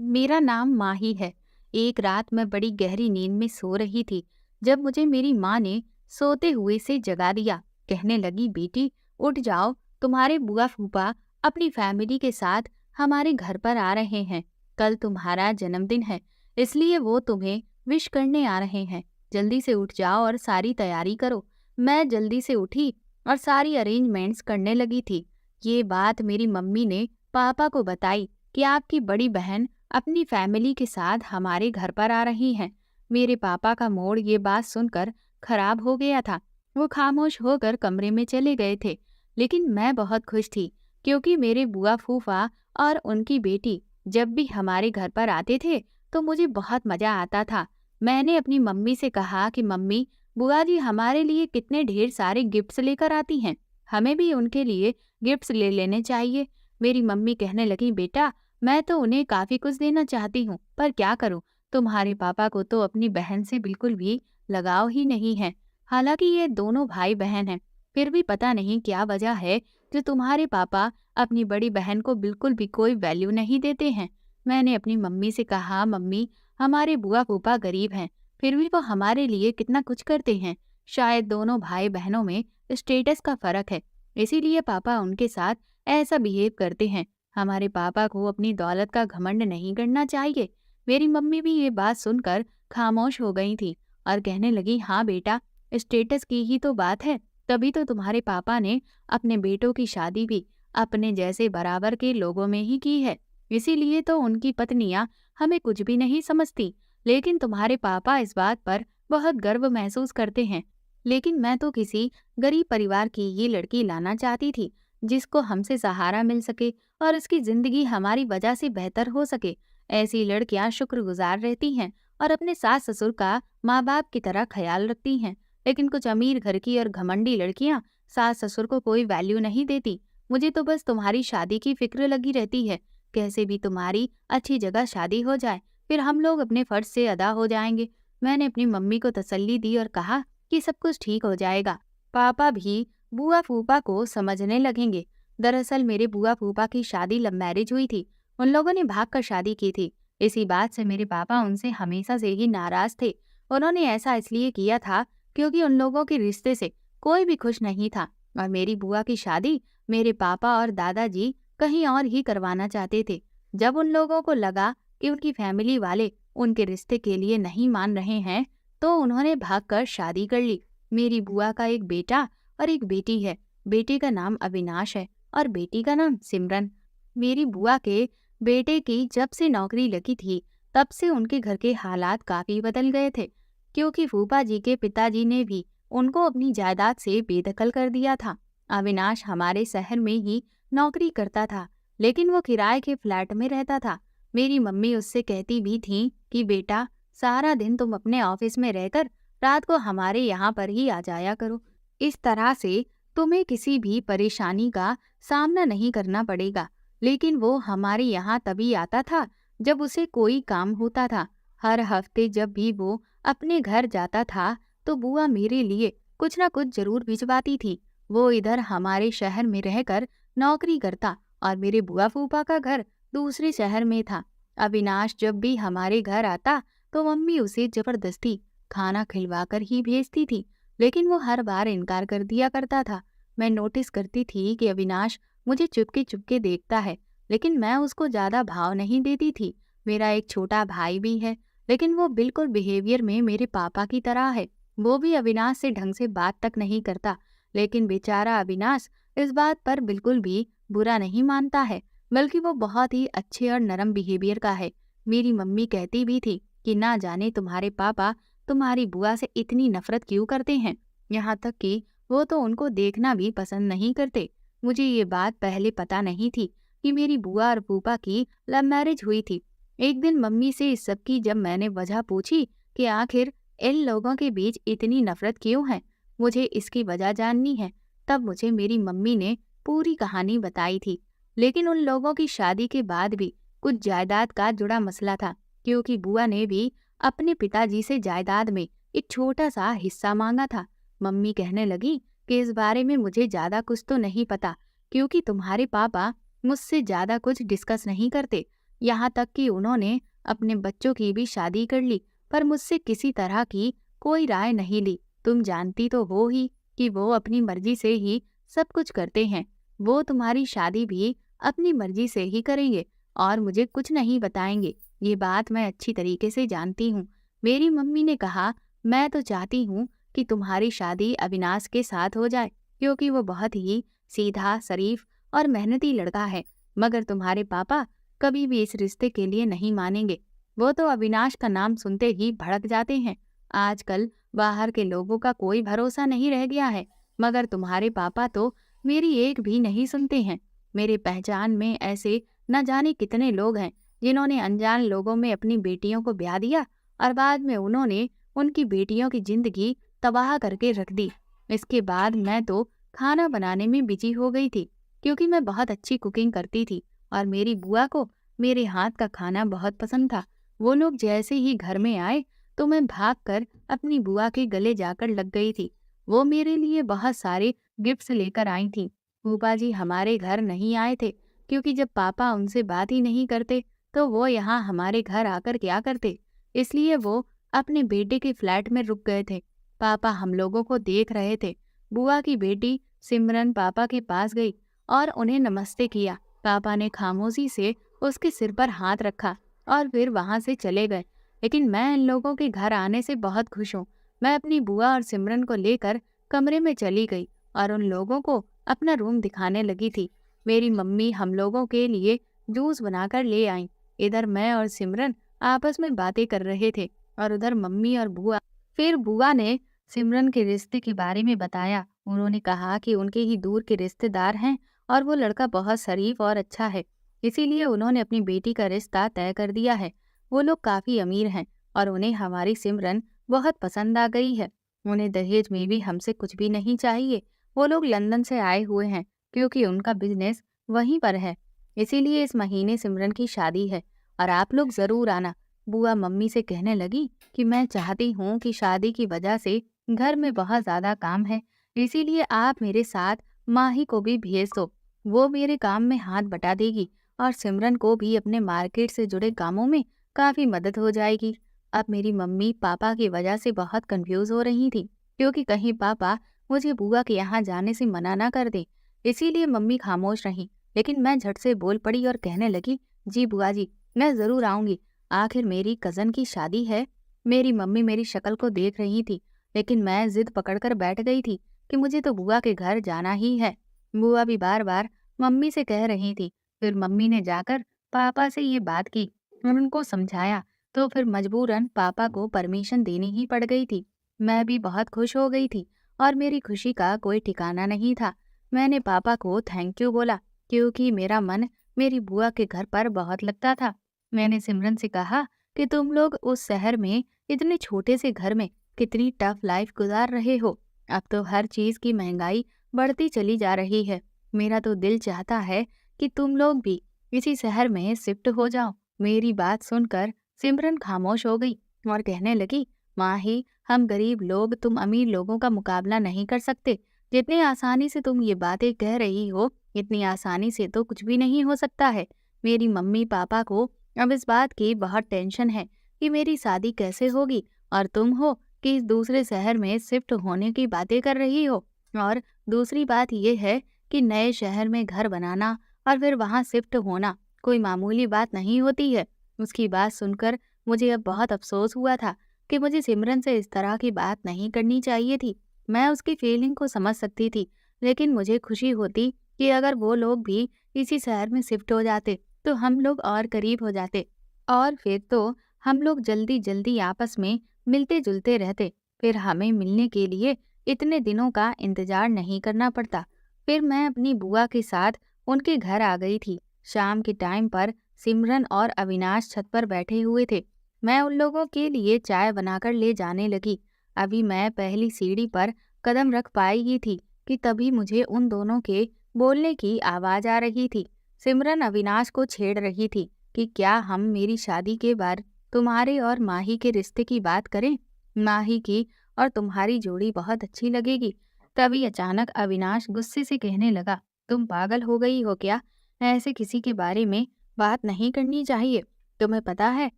मेरा नाम माही है। एक रात मैं बड़ी गहरी नींद में सो रही थी जब मुझे मेरी माँ ने सोते हुए से जगा दिया। कहने लगी, बेटी उठ जाओ, तुम्हारे बुआ फूफा अपनी फैमिली के साथ हमारे घर पर आ रहे हैं। कल तुम्हारा जन्मदिन है, इसलिए वो तुम्हें विश करने आ रहे हैं। जल्दी से उठ जाओ और सारी तैयारी करो। मैं जल्दी से उठी और सारी अरेंजमेंट्स करने लगी थी। ये बात मेरी मम्मी ने पापा को बताई कि आपकी बड़ी बहन अपनी फैमिली के साथ हमारे घर पर आ रही हैं। मेरे पापा का मूड ये बात सुनकर खराब हो गया था। वो खामोश होकर कमरे में चले गए थे। लेकिन मैं बहुत खुश थी, क्योंकि मेरे बुआ फूफा और उनकी बेटी जब भी हमारे घर पर आते थे तो मुझे बहुत मजा आता था। मैंने अपनी मम्मी से कहा कि मम्मी, बुआ जी हमारे लिए कितने ढेर सारे गिफ्ट्स लेकर आती हैं, हमें भी उनके लिए गिफ्ट्स ले लेने चाहिए। मेरी मम्मी कहने लगी, बेटा मैं तो उन्हें काफी कुछ देना चाहती हूँ, पर क्या करूँ, तुम्हारे पापा को तो अपनी बहन से बिल्कुल भी लगाव ही नहीं है। हालांकि ये दोनों भाई बहन हैं, फिर भी पता नहीं क्या वजह है जो तुम्हारे पापा अपनी बड़ी बहन को बिल्कुल भी कोई वैल्यू नहीं देते हैं। मैंने अपनी मम्मी से कहा, मम्मी हमारे बुआ फूफा गरीब हैं, फिर भी वो हमारे लिए कितना कुछ करते हैं। शायद दोनों भाई बहनों में स्टेटस का फर्क है, इसीलिए पापा उनके साथ ऐसा बिहेव करते हैं। हमारे पापा को अपनी दौलत का घमंड नहीं करना चाहिए। मेरी मम्मी भी ये बात सुनकर खामोश हो गई थी और कहने लगी, हाँ बेटा, स्टेटस की ही तो बात है, तभी तो तुम्हारे पापा ने अपने बेटों की शादी भी अपने जैसे बराबर के लोगों में ही की है। इसीलिए तो उनकी पत्नियां हमें कुछ भी नहीं समझती। लेकिन तुम्हारे पापा इस बात पर बहुत गर्व महसूस करते हैं। लेकिन मैं तो किसी गरीब परिवार की ये लड़की लाना चाहती थी, जिसको हमसे सहारा मिल सके और उसकी जिंदगी हमारी वजह से बेहतर हो सके। ऐसी लड़कियां शुक्रगुजार रहती हैं और अपने सास ससुर का माँ बाप की तरह ख्याल रखती हैं। लेकिन कुछ अमीर घर की और घमंडी लड़कियां सास ससुर को कोई वैल्यू नहीं देती। मुझे तो बस तुम्हारी शादी की फिक्र लगी रहती है। कैसे भी तुम्हारी अच्छी जगह शादी हो जाए, फिर हम लोग अपने फर्ज से अदा हो जाएंगे। मैंने अपनी मम्मी को तसल्ली दी और कहा कि सब कुछ ठीक हो जाएगा। पापा भी बुआ फूफा को समझने लगेंगे। दरअसल मेरे बुआ फूफा की शादी लव मैरिज हुई थी। उन लोगों ने भागकर शादी की थी। इसी बात से मेरे पापा उनसे हमेशा से ही नाराज थे। उन्होंने ऐसा इसलिए किया था क्योंकि उन लोगों के रिश्ते से कोई भी खुश नहीं था और मेरी बुआ की शादी मेरे पापा और दादाजी कहीं और ही करवाना चाहते थे। जब उन लोगों को लगा कि उनकी फैमिली वाले उनके रिश्ते के लिए नहीं मान रहे हैं, तो उन्होंने भागकर शादी कर ली। मेरी बुआ का एक बेटा और एक बेटी है। बेटे का नाम अविनाश है और बेटी का नाम सिमरन। मेरी बुआ के बेटे की जब से नौकरी लगी थी, तब से उनके घर के हालात काफी बदल गए थे, क्योंकि फूफा जी के पिताजी ने भी उनको अपनी जायदाद से बेदखल कर दिया था। अविनाश हमारे शहर में ही नौकरी करता था, लेकिन वो किराए के फ्लैट में रहता था। मेरी मम्मी उससे कहती भी थी कि बेटा, सारा दिन तुम अपने ऑफिस में रहकर रात को हमारे यहाँ पर ही आ जाया करो। इस तरह से तुम्हें किसी भी परेशानी का सामना नहीं करना पड़ेगा। लेकिन वो हमारे यहाँ तभी आता था जब उसे कोई काम होता था। हर हफ्ते जब भी वो अपने घर जाता था तो बुआ मेरे लिए कुछ ना कुछ जरूर भिजवाती थी। वो इधर हमारे शहर में रहकर नौकरी करता और मेरे बुआ फूफा का घर दूसरे शहर में था। अविनाश जब भी हमारे घर आता तो मम्मी उसे जबरदस्ती खाना खिलवाकर ही भेजती थी, लेकिन वो हर बार इनकार कर दिया करता था। मैं नोटिस करती थी कि अविनाश मुझे चुपके चुपके देखता है, लेकिन मैं उसको ज्यादा भाव नहीं देती थी। मेरा एक छोटा भाई भी है, लेकिन वो बिल्कुल बिहेवियर में मेरे पापा की तरह है। वो भी अविनाश से ढंग से बात तक नहीं करता, लेकिन बेचारा अविनाश इस बात पर बिल्कुल भी बुरा नहीं मानता है, बल्कि वो बहुत ही अच्छे और नरम बिहेवियर का है। मेरी मम्मी कहती भी थी कि ना जाने तुम्हारे पापा तुम्हारी बुआ से इतनी नफरत क्यों करते हैं, यहाँ तक कि वो तो उनको देखना भी पसंद नहीं करते। मुझे ये बात पहले पता नहीं थी कि मेरी बुआ और फूफा की लव मैरिज हुई थी। एक दिन मम्मी से इस सब की जब मैंने वजह पूछी कि आखिर इन लोगों के बीच इतनी नफरत क्यों है, मुझे इसकी वजह जाननी है, तब मुझे मेरी मम्मी ने पूरी कहानी बताई थी। लेकिन उन लोगों की शादी के बाद भी कुछ जायदाद का जुड़ा मसला था, क्योंकि बुआ ने भी अपने पिताजी से जायदाद में एक छोटा सा हिस्सा मांगा था। मम्मी कहने लगी कि इस बारे में मुझे ज्यादा कुछ तो नहीं पता, क्योंकि तुम्हारे पापा मुझसे ज्यादा कुछ डिस्कस नहीं करते। यहाँ तक कि उन्होंने अपने बच्चों की भी शादी कर ली, पर मुझसे किसी तरह की कोई राय नहीं ली। तुम जानती तो हो ही कि वो अपनी मर्जी से ही सब कुछ करते हैं। वो तुम्हारी शादी भी अपनी मर्जी से ही करेंगे और मुझे कुछ नहीं बताएंगे। ये बात मैं अच्छी तरीके से जानती हूँ। मेरी मम्मी ने कहा, मैं तो चाहती हूँ कि तुम्हारी शादी अविनाश के साथ हो जाए, क्योंकि वो बहुत ही सीधा, शरीफ और मेहनती लड़का है। मगर तुम्हारे पापा कभी भी इस रिश्ते के लिए नहीं मानेंगे। वो तो अविनाश का नाम सुनते ही भड़क जाते हैं। आजकल बाहर के लोगों का कोई भरोसा नहीं रह गया है, मगर तुम्हारे पापा तो मेरी एक भी नहीं सुनते हैं। मेरे पहचान में ऐसे न जाने कितने लोग हैं जिन्होंने अनजान लोगों में अपनी बेटियों को ब्याह दिया और बाद में उन्होंने उनकी बेटियों की जिंदगी तबाह करके रख दी। इसके बाद मैं तो खाना बनाने में बिजी हो गई थी, क्योंकि मैं बहुत अच्छी कुकिंग करती थी और मेरी बुआ को मेरे हाथ का खाना बहुत पसंद था। वो लोग जैसे ही घर में आए तो मैं भागकर अपनी बुआ के गले जाकर लग गई थी। वो मेरे लिए बहुत सारे गिफ्ट्स लेकर आई थी। फूफा जी हमारे घर नहीं आए थे, क्योंकि जब पापा उनसे बात ही नहीं करते तो वो यहाँ हमारे घर आकर क्या करते। इसलिए वो अपने बेटे के फ्लैट में रुक गए थे। पापा हम लोगों को देख रहे थे। बुआ की बेटी सिमरन पापा के पास गई और उन्हें नमस्ते किया। पापा ने खामोशी से उसके सिर पर हाथ रखा और फिर वहां से चले गए। लेकिन मैं इन लोगों के घर आने से बहुत खुश हूँ। मैं अपनी बुआ और सिमरन को लेकर कमरे में चली गई और उन लोगों को अपना रूम दिखाने लगी थी। मेरी मम्मी हम लोगों के लिए जूस बनाकर ले आई। इधर मैं और सिमरन आपस में बातें कर रहे थे और उधर मम्मी और बुआ। फिर बुआ ने सिमरन के रिश्ते के बारे में बताया। उन्होंने कहा कि उनके ही दूर के रिश्तेदार हैं और वो लड़का बहुत शरीफ और अच्छा है, इसीलिए उन्होंने अपनी बेटी का रिश्ता तय कर दिया है। वो लोग काफी अमीर हैं और उन्हें हमारी सिमरन बहुत पसंद आ गई है। उन्हें दहेज में भी हमसे कुछ भी नहीं चाहिए। वो लोग लंदन से आए हुए हैं, क्योंकि उनका बिजनेस वहीं पर है। इसीलिए इस महीने सिमरन की शादी है और आप लोग जरूर आना। बुआ मम्मी से कहने लगी कि मैं चाहती हूँ कि शादी की वजह से घर में बहुत ज्यादा काम है, इसीलिए आप मेरे साथ माही को भी भेज दो। वो मेरे काम में हाथ बटा देगी और सिमरन को भी अपने मार्केट से जुड़े कामों में काफी मदद हो जाएगी। अब मेरी मम्मी पापा की वजह से बहुत कंफ्यूज हो रही थी, क्योंकि कहीं पापा मुझे बुआ के यहाँ जाने से मना ना कर दे। इसीलिए मम्मी खामोश रही, लेकिन मैं झट से बोल पड़ी और कहने लगी, जी बुआ जी, मैं जरूर आऊंगी। आखिर मेरी कजन की शादी है। मेरी मम्मी मेरी शक्ल को देख रही थी, लेकिन मैं जिद पकड़कर बैठ गई थी कि मुझे तो बुआ के घर जाना ही है। बुआ भी बार बार मम्मी से कह रही थी। फिर मम्मी ने जाकर पापा से ये बात की और उनको समझाया, तो फिर मजबूरन पापा को परमिशन देनी ही पड़ गई थी। मैं भी बहुत खुश हो गई थी और मेरी खुशी का कोई ठिकाना नहीं था। मैंने पापा को थैंक यू बोला, क्योंकि मेरा मन मेरी बुआ के घर पर बहुत लगता था। मैंने सिमरन से कहा कि तुम लोग उस शहर में इतने छोटे से घर में कितनी टफ लाइफ गुजार रहे हो। अब तो हर चीज की महंगाई बढ़ती चली जा रही है। मेरा तो दिल चाहता है कि तुम लोग भी इसी शहर में शिफ्ट हो जाओ। मेरी बात सुनकर सिमरन खामोश हो गई और कहने लगी, माही, हम गरीब लोग तुम अमीर लोगों का मुकाबला नहीं कर सकते। जितनी आसानी से तुम ये बातें कह रही हो, इतनी आसानी से तो कुछ भी नहीं हो सकता है। मेरी मम्मी पापा को अब इस बात की बहुत टेंशन है कि मेरी शादी कैसे होगी, और तुम हो कि इस दूसरे शहर में शिफ्ट होने की बातें कर रही हो। और दूसरी बात यह है कि नए शहर में घर बनाना और फिर वहां शिफ्ट होना कोई मामूली बात नहीं होती है। उसकी बात सुनकर मुझे अब बहुत अफसोस हुआ था कि मुझे सिमरन से इस तरह की बात नहीं करनी चाहिए थी। मैं उसकी फीलिंग को समझ सकती थी, लेकिन मुझे खुशी होती कि अगर वो लोग भी इसी शहर में शिफ्ट हो जाते तो हम लोग और करीब हो जाते, और फिर तो हम लोग जल्दी जल्दी आपस में मिलते जुलते रहते। फिर हमें मिलने के लिए इतने दिनों का इंतजार नहीं करना पड़ता। फिर मैं अपनी बुआ के साथ उनके घर आ गई थी। शाम के टाइम पर सिमरन और अविनाश छत पर बैठे हुए थे। मैं उन लोगों के लिए चाय बनाकर ले जाने लगी। अभी मैं पहली सीढ़ी पर कदम रख पाई ही थी कि तभी मुझे उन दोनों के बोलने की आवाज आ रही थी। सिमरन अविनाश को छेड़ रही थी कि क्या हम मेरी शादी के बाद तुम्हारे और माही के रिश्ते की बात करें। माही की और तुम्हारी जोड़ी बहुत अच्छी लगेगी। तभी अचानक अविनाश गुस्से से कहने लगा, तुम पागल हो गई हो क्या? ऐसे किसी के बारे में बात नहीं करनी चाहिए। तुम्हें पता है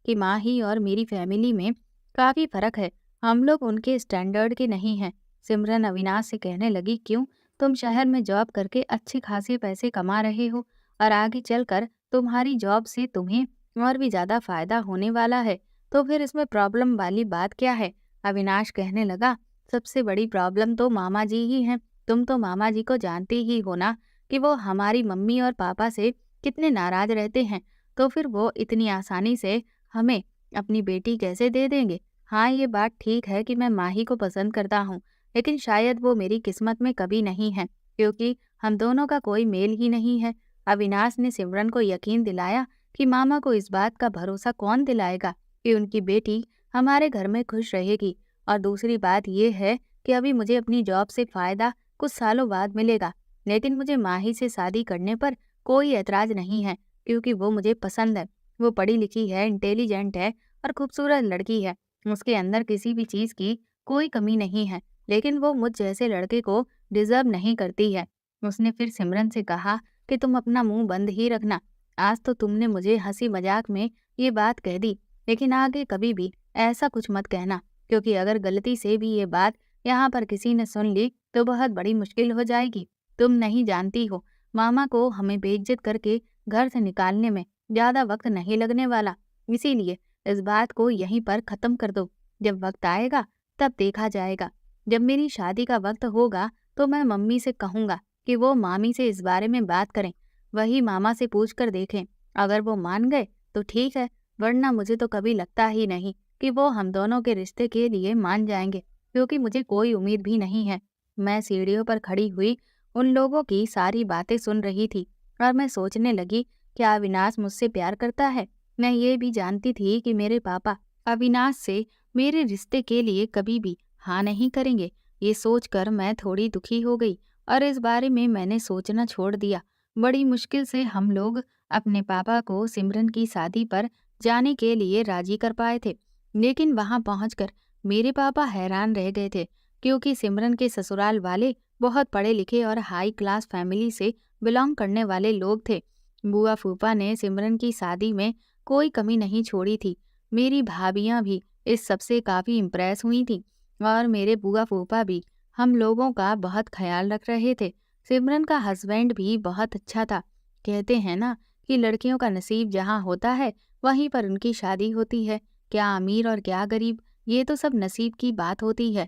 कि माही और मेरी फैमिली में काफ़ी फ़र्क है। हम लोग उनके स्टैंडर्ड के नहीं हैं। सिमरन अविनाश से कहने लगी, क्यों? तुम शहर में जॉब करके अच्छे खासे पैसे कमा रहे हो और आगे चलकर तुम्हारी जॉब से तुम्हें और भी ज़्यादा फ़ायदा होने वाला है। तो फिर इसमें प्रॉब्लम वाली बात क्या है? अविनाश कहने लगा, सबसे बड़ी प्रॉब्लम तो मामा जी ही हैं। तुम तो मामा जी को जानती ही हो ना कि वो हमारी मम्मी और पापा से कितने नाराज रहते हैं। तो फिर वो इतनी आसानी से हमें अपनी बेटी कैसे दे देंगे? हाँ, ये बात ठीक है कि मैं माही को पसंद करता हूँ, लेकिन शायद वो मेरी किस्मत में कभी नहीं है, क्योंकि हम दोनों का कोई मेल ही नहीं है। अविनाश ने सिमरन को यकीन दिलाया कि मामा को इस बात का भरोसा कौन दिलाएगा कि उनकी बेटी हमारे घर में खुश रहेगी। और दूसरी बात ये है कि अभी मुझे अपनी जॉब से फ़ायदा कुछ सालों बाद मिलेगा, लेकिन मुझे माही से शादी करने पर कोई ऐतराज़ नहीं है, क्योंकि वो मुझे पसंद है। वो पढ़ी लिखी है, इंटेलिजेंट है और खूबसूरत लड़की है। उसके अंदर किसी भी चीज़ की कोई कमी नहीं है, लेकिन वो मुझ जैसे लड़के को डिज़र्व नहीं करती है। उसने फिर सिमरन से कहा कि तुम अपना मुँह बंद ही रखना। आज तो तुमने मुझे हँसी मज़ाक में ये बात कह दी, लेकिन आगे कभी भी ऐसा कुछ मत कहना, क्योंकि अगर गलती से भी ये बात यहाँ पर किसी ने सुन ली तो बहुत बड़ी मुश्किल हो जाएगी। तुम नहीं जानती हो, मामा को हमें बेइज्जत करके घर से निकालने में ज़्यादा वक्त नहीं लगने वाला। इसीलिए इस बात को यहीं पर ख़त्म कर दो। जब वक्त आएगा तब देखा जाएगा। जब मेरी शादी का वक्त होगा तो मैं मम्मी से कहूँगा कि वो मामी से इस बारे में बात करें। वही मामा से पूछ कर देखें। अगर वो मान गए तो ठीक है, वरना मुझे तो कभी लगता ही नहीं कि वो हम दोनों के रिश्ते के लिए मान जाएंगे, क्योंकि मुझे कोई उम्मीद भी नहीं है। मैं सीढ़ियों पर खड़ी हुई उन लोगों की सारी बातें सुन रही थी और मैं सोचने लगी, क्या अविनाश मुझसे प्यार करता है? मैं ये भी जानती थी कि मेरे पापा अविनाश से मेरे रिश्ते के लिए कभी भी हाँ नहीं करेंगे। ये सोचकर मैं थोड़ी दुखी हो गई और इस बारे में मैंने सोचना छोड़ दिया। बड़ी मुश्किल से हम लोग अपने पापा को सिमरन की शादी पर जाने के लिए राजी कर पाए थे, लेकिन वहां पहुंचकर मेरे पापा हैरान रह गए थे, क्योंकि सिमरन के ससुराल वाले बहुत पढ़े लिखे और हाई क्लास फैमिली से बिलोंग करने वाले लोग थे। बुआ फूफा ने सिमरन की शादी में कोई कमी नहीं छोड़ी थी। मेरी भाभियां भी इस सबसे काफ़ी इम्प्रेस हुई थीं और मेरे बुआ फूफा भी हम लोगों का बहुत ख्याल रख रहे थे। सिमरन का हस्बैंड भी बहुत अच्छा था। कहते हैं ना कि लड़कियों का नसीब जहाँ होता है वहीं पर उनकी शादी होती है। क्या अमीर और क्या गरीब, ये तो सब नसीब की बात होती है।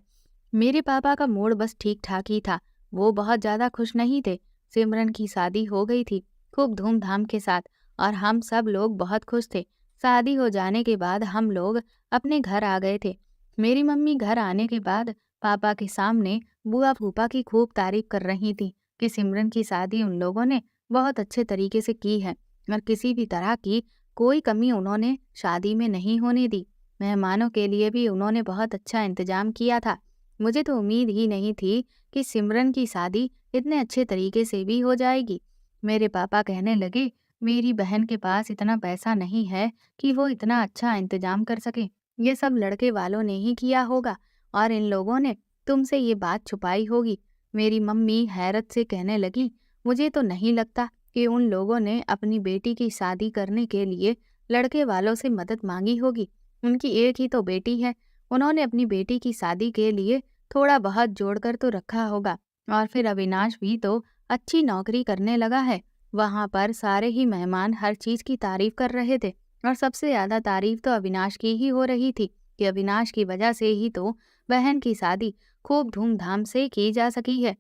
मेरे पापा का मूड बस ठीक ठाक ही था। वो बहुत ज़्यादा खुश नहीं थे। सिमरन की शादी हो गई थी खूब धूमधाम के साथ और हम सब लोग बहुत खुश थे। शादी हो जाने के बाद हम लोग अपने घर आ गए थे। मेरी मम्मी घर आने के बाद पापा के सामने बुआ फूफा की खूब तारीफ कर रही थी कि सिमरन की शादी उन लोगों ने बहुत अच्छे तरीके से की है और किसी भी तरह की कोई कमी उन्होंने शादी में नहीं होने दी। मेहमानों के लिए भी उन्होंने बहुत अच्छा इंतजाम किया था। मुझे तो उम्मीद ही नहीं थी कि सिमरन की शादी इतने अच्छे तरीके से भी हो जाएगी। मेरे पापा कहने लगे, मेरी बहन के पास इतना पैसा नहीं है कि वो इतना अच्छा इंतजाम कर सके। ये सब लड़के वालों ने ही किया होगा और इन लोगों ने तुमसे ये बात छुपाई होगी। मेरी मम्मी हैरत से कहने लगी, मुझे तो नहीं लगता कि उन लोगों ने अपनी बेटी की शादी करने के लिए लड़के वालों से मदद मांगी होगी। उनकी एक ही तो बेटी है। उन्होंने अपनी बेटी की शादी के लिए थोड़ा बहुत जोड़कर तो रखा होगा। और फिर अविनाश भी तो अच्छी नौकरी करने लगा है। वहां पर सारे ही मेहमान हर चीज की तारीफ कर रहे थे और सबसे ज्यादा तारीफ तो अविनाश की ही हो रही थी कि अविनाश की वजह से ही तो बहन की शादी खूब धूमधाम से की जा सकी है।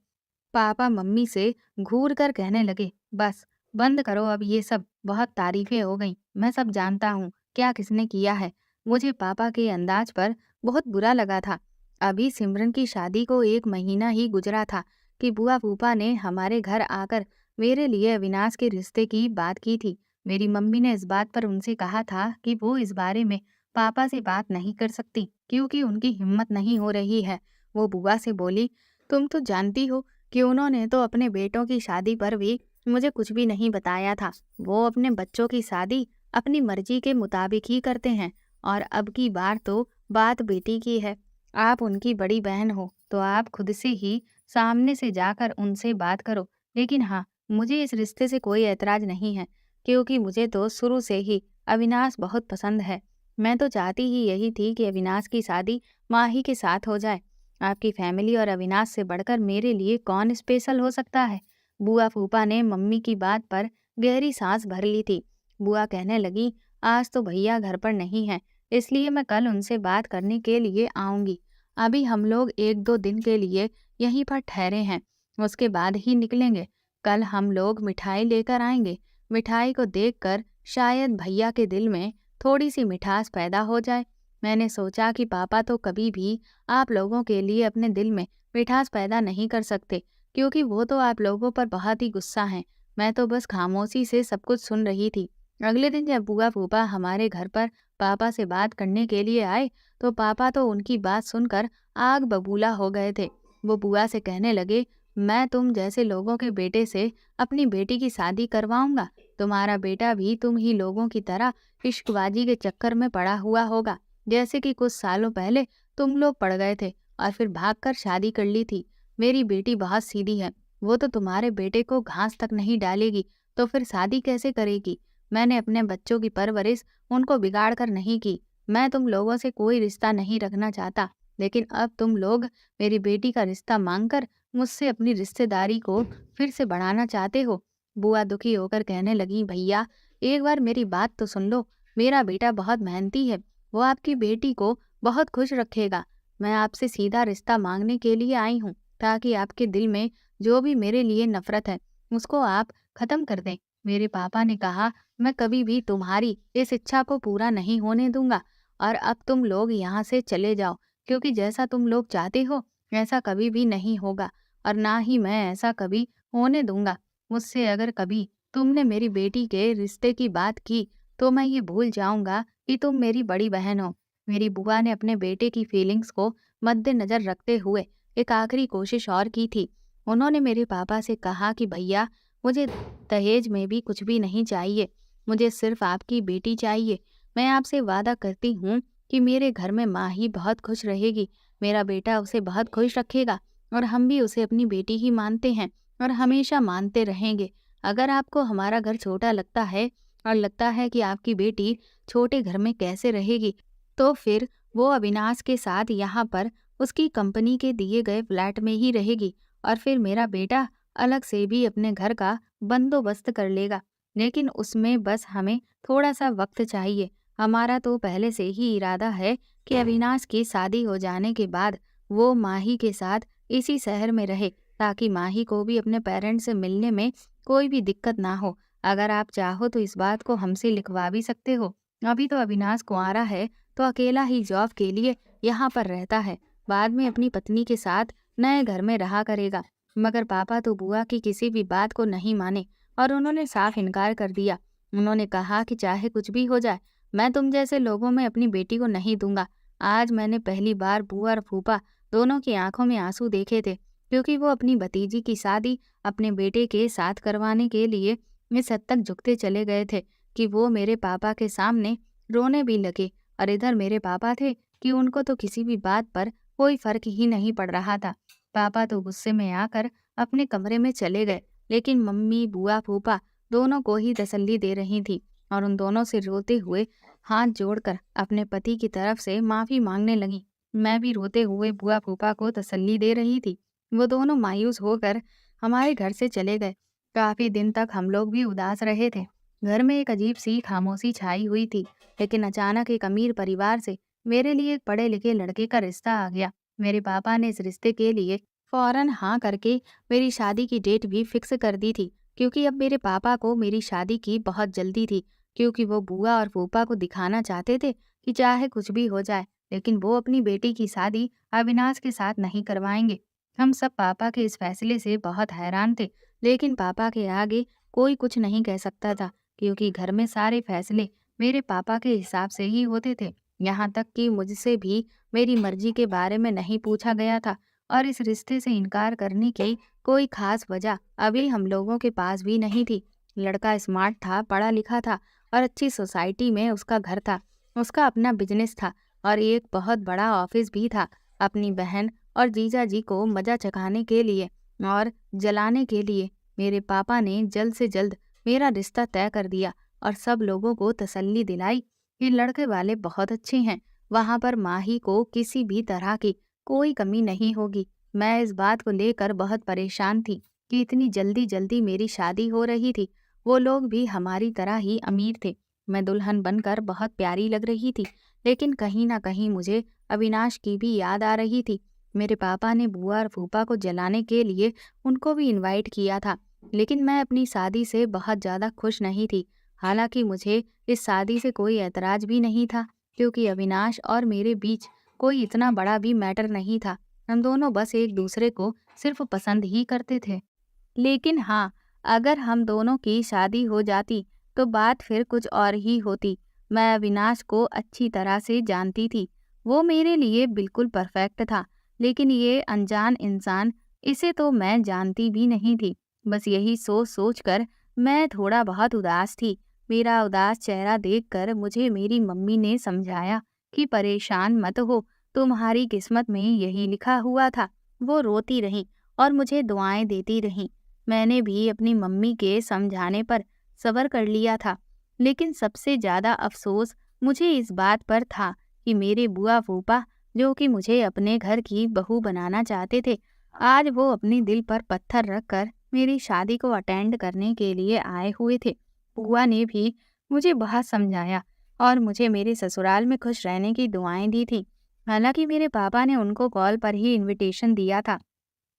पापा मम्मी से घूर कर कहने लगे, बस बंद करो अब ये सब, बहुत तारीफें हो गईं। मैं सब जानता हूँ क्या किसने किया है। मुझे पापा के अंदाज पर बहुत बुरा लगा था। अभी सिमरन की शादी को 1 महीना ही गुजरा था कि बुआ फूफा ने हमारे घर आकर मेरे लिए अविनाश के रिश्ते की बात की थी। मेरी मम्मी ने इस बात पर उनसे कहा था कि वो इस बारे में पापा से बात नहीं कर सकती, क्योंकि उनकी हिम्मत नहीं हो रही है। वो बुआ से बोली, तुम तो जानती हो कि उन्होंने तो अपने बेटों की शादी पर भी मुझे कुछ भी नहीं बताया था। वो अपने बच्चों की शादी अपनी मर्जी के मुताबिक ही करते हैं और अब की बार तो बात बेटी की है। आप उनकी बड़ी बहन हो तो आप खुद से ही सामने से जाकर उनसे बात करो। लेकिन हाँ, मुझे इस रिश्ते से कोई ऐतराज नहीं है, क्योंकि मुझे तो शुरू से ही अविनाश बहुत पसंद है। मैं तो चाहती ही यही थी कि अविनाश की शादी माही के साथ हो जाए। आपकी फैमिली और अविनाश से बढ़कर मेरे लिए कौन स्पेशल हो सकता है? बुआ फूफा ने मम्मी की बात पर गहरी सांस भर ली थी। बुआ कहने लगी, आज तो भैया घर पर नहीं है, इसलिए मैं कल उनसे बात करने के लिए आऊंगी। अभी हम लोग 1-2 दिन के लिए यहीं पर ठहरे हैं, उसके बाद ही निकलेंगे। कल हम लोग मिठाई लेकर आएंगे। मिठाई को देखकर शायद भैया के दिल में थोड़ी सी मिठास पैदा हो जाए। मैंने सोचा कि पापा तो कभी भी आप लोगों के लिए अपने दिल में मिठास पैदा नहीं कर सकते, क्योंकि वो तो आप लोगों पर बहुत ही गुस्सा हैं। मैं तो बस खामोशी से सब कुछ सुन रही थी। अगले दिन जब बुआ फूफा हमारे घर पर पापा से बात करने के लिए आए, तो पापा तो उनकी बात सुनकर आग बबूला हो गए थे। वो बुआ से कहने लगे, मैं तुम जैसे लोगों के बेटे से अपनी बेटी की शादी करवाऊंगा। तुम्हारा बेटा भी तुम ही लोगों की तरह इश्कबाजी के चक्कर में पड़ा हुआ होगा, जैसे कि कुछ सालों पहले तुम लोग पड़ गए थे और फिर भागकर शादी कर ली थी। मेरी बेटी बहुत सीधी है, वो तो तुम्हारे बेटे को घास तक नहीं डालेगी, तो फिर शादी कैसे करेगी? मैंने अपने बच्चों की परवरिश उनको बिगाड़ कर नहीं की। मैं तुम लोगों से कोई रिश्ता नहीं रखना चाहता, लेकिन अब तुम लोग मेरी बेटी का रिश्ता मांगकर मुझसे अपनी रिश्तेदारी को फिर से बढ़ाना चाहते हो। बुआ दुखी होकर कहने लगी, भैया एक बार मेरी बात तो सुन लो। मेरा बेटा बहुत मेहनती है, वो आपकी बेटी को बहुत खुश रखेगा। मैं आपसे सीधा रिश्ता मांगने के लिए आई हूँ, ताकि आपके दिल में जो भी मेरे लिए नफरत है उसको आप खत्म कर दें। मेरे पापा ने कहा, मैं कभी भी तुम्हारी इस इच्छा को पूरा नहीं होने दूंगा, और अब तुम लोग यहाँ से चले जाओ, क्योंकि जैसा तुम लोग चाहते हो ऐसा कभी भी नहीं होगा, और ना ही मैं ऐसा कभी होने दूंगा। मुझसे अगर कभी तुमने मेरी बेटी के रिश्ते की बात की, तो मैं ये भूल जाऊंगा कि तुम मेरी बड़ी बहन हो। मेरी बुआ ने अपने बेटे की फीलिंग्स को मद्देनजर रखते हुए एक आखिरी कोशिश और की थी। उन्होंने मेरे पापा से कहा कि भैया, मुझे दहेज में भी कुछ भी नहीं चाहिए, मुझे सिर्फ आपकी बेटी चाहिए। मैं आपसे वादा करती हूँ कि मेरे घर में माँ ही बहुत खुश रहेगी, मेरा बेटा उसे बहुत खुश रखेगा, और हम भी उसे अपनी बेटी ही मानते हैं और हमेशा मानते रहेंगे। अगर आपको हमारा घर छोटा लगता है और लगता है कि आपकी बेटी छोटे घर में कैसे रहेगी, तो फिर वो अविनाश के साथ यहाँ पर उसकी कंपनी के दिए गए फ्लैट में ही रहेगी, और फिर मेरा बेटा अलग से भी अपने घर का बंदोबस्त कर लेगा। लेकिन उसमें बस हमें थोड़ा सा वक्त चाहिए। हमारा तो पहले से ही इरादा है कि अविनाश की शादी हो जाने के बाद वो माही के साथ इसी शहर में रहे, ताकि माही को भी अपने पेरेंट्स से मिलने में कोई भी दिक्कत ना हो। अगर आप चाहो तो इस बात को हमसे लिखवा भी सकते हो। अभी तो अविनाश कुंवारा है, तो अकेला ही जॉब के लिए यहाँ पर रहता है, बाद में अपनी पत्नी के साथ नए घर में रहा करेगा। मगर पापा तो बुआ की किसी भी बात को नहीं माने और उन्होंने साफ इनकार कर दिया। उन्होंने कहा कि चाहे कुछ भी हो जाए, मैं तुम जैसे लोगों में अपनी बेटी को नहीं दूंगा। आज मैंने पहली बार बुआ और फूफा दोनों की आंखों में आंसू देखे थे, क्योंकि वो अपनी भतीजी की शादी अपने बेटे के साथ करवाने के लिए इस हद तक झुकते चले गए थे कि वो मेरे पापा के सामने रोने भी लगे। और इधर मेरे पापा थे कि उनको तो किसी भी बात पर कोई फर्क ही नहीं पड़ रहा था। पापा तो गुस्से में आकर अपने कमरे में चले गए, लेकिन मम्मी बुआ फूफा दोनों को ही तसल्ली दे रही थी और उन दोनों से रोते हुए हाथ जोड़कर अपने पति की तरफ से माफी मांगने लगी। मैं भी रोते हुए बुआ फूफा को तसल्ली दे रही थी। वो दोनों मायूस होकर हमारे घर से चले गए। काफी दिन तक हम लोग भी उदास रहे थे। घर में एक अजीब सी खामोशी छाई हुई थी, लेकिन अचानक एक अमीर परिवार से मेरे लिए एक पढ़े लिखे लड़के का रिश्ता आ गया। मेरे पापा ने इस रिश्ते के लिए फौरन हाँ करके मेरी शादी की डेट भी फिक्स कर दी थी, क्योंकि अब मेरे पापा को मेरी शादी की बहुत जल्दी थी, क्योंकि वो बुआ और फूफा को दिखाना चाहते थे कि चाहे कुछ भी हो जाए, लेकिन वो अपनी बेटी की शादी अविनाश के साथ नहीं करवाएंगे। हम सब पापा के इस फैसले से बहुत हैरान थे, लेकिन पापा के आगे कोई कुछ नहीं कह सकता था, क्योंकि घर में सारे फैसले मेरे पापा के हिसाब से ही होते थे। यहाँ तक कि मुझसे भी मेरी मर्जी के बारे में नहीं पूछा गया था, और इस रिश्ते से इनकार करने की कोई खास वजह अभी हम लोगों के पास भी नहीं थी। लड़का स्मार्ट था, पढ़ा लिखा था, और अच्छी सोसाइटी में उसका घर था। उसका अपना बिजनेस था और एक बहुत बड़ा ऑफिस भी था। अपनी बहन और जीजा जी को मजा चखाने के लिए और जलाने के लिए मेरे पापा ने जल्द से जल्द मेरा रिश्ता तय कर दिया और सब लोगों को तसल्ली दिलाई कि लड़के वाले बहुत अच्छे हैं, वहां पर माही को किसी भी तरह की कोई कमी नहीं होगी। मैं इस बात को लेकर बहुत परेशान थी कि इतनी जल्दी जल्दी मेरी शादी हो रही थी। वो लोग भी हमारी तरह ही अमीर थे। मैं दुल्हन बनकर बहुत प्यारी लग रही थी, लेकिन कहीं ना कहीं मुझे अविनाश की भी याद आ रही थी। मेरे पापा ने बुआ और फूफा को जलाने के लिए उनको भी इनवाइट किया था, लेकिन मैं अपनी शादी से बहुत ज़्यादा खुश नहीं थी। हालांकि मुझे इस शादी से कोई ऐतराज भी नहीं था, क्योंकि अविनाश और मेरे बीच कोई इतना बड़ा भी मैटर नहीं था। हम दोनों बस एक दूसरे को सिर्फ पसंद ही करते थे। लेकिन हाँ, अगर हम दोनों की शादी हो जाती तो बात फिर कुछ और ही होती। मैं अविनाश को अच्छी तरह से जानती थी। वो मेरे लिए बिल्कुल परफेक्ट था, लेकिन ये अनजान इंसान, इसे तो मैं जानती भी नहीं थी। बस यही सोच सोच कर मैं थोड़ा बहुत उदास थी। मेरा उदास चेहरा देखकर मुझे मेरी मम्मी ने समझाया कि परेशान मत हो, तुम्हारी किस्मत में यही लिखा हुआ था। वो रोती रही और मुझे दुआएं देती रहीं। मैंने भी अपनी मम्मी के समझाने पर सब्र कर लिया था, लेकिन सबसे ज़्यादा अफसोस मुझे इस बात पर था कि मेरे बुआ फूफा, जो कि मुझे अपने घर की बहू बनाना चाहते थे, आज वो अपने दिल पर पत्थर रखकर मेरी शादी को अटेंड करने के लिए आए हुए थे। बुआ ने भी मुझे बहुत समझाया और मुझे मेरे ससुराल में खुश रहने की दुआएं दी थी। हालांकि मेरे पापा ने उनको कॉल पर ही इनविटेशन दिया था,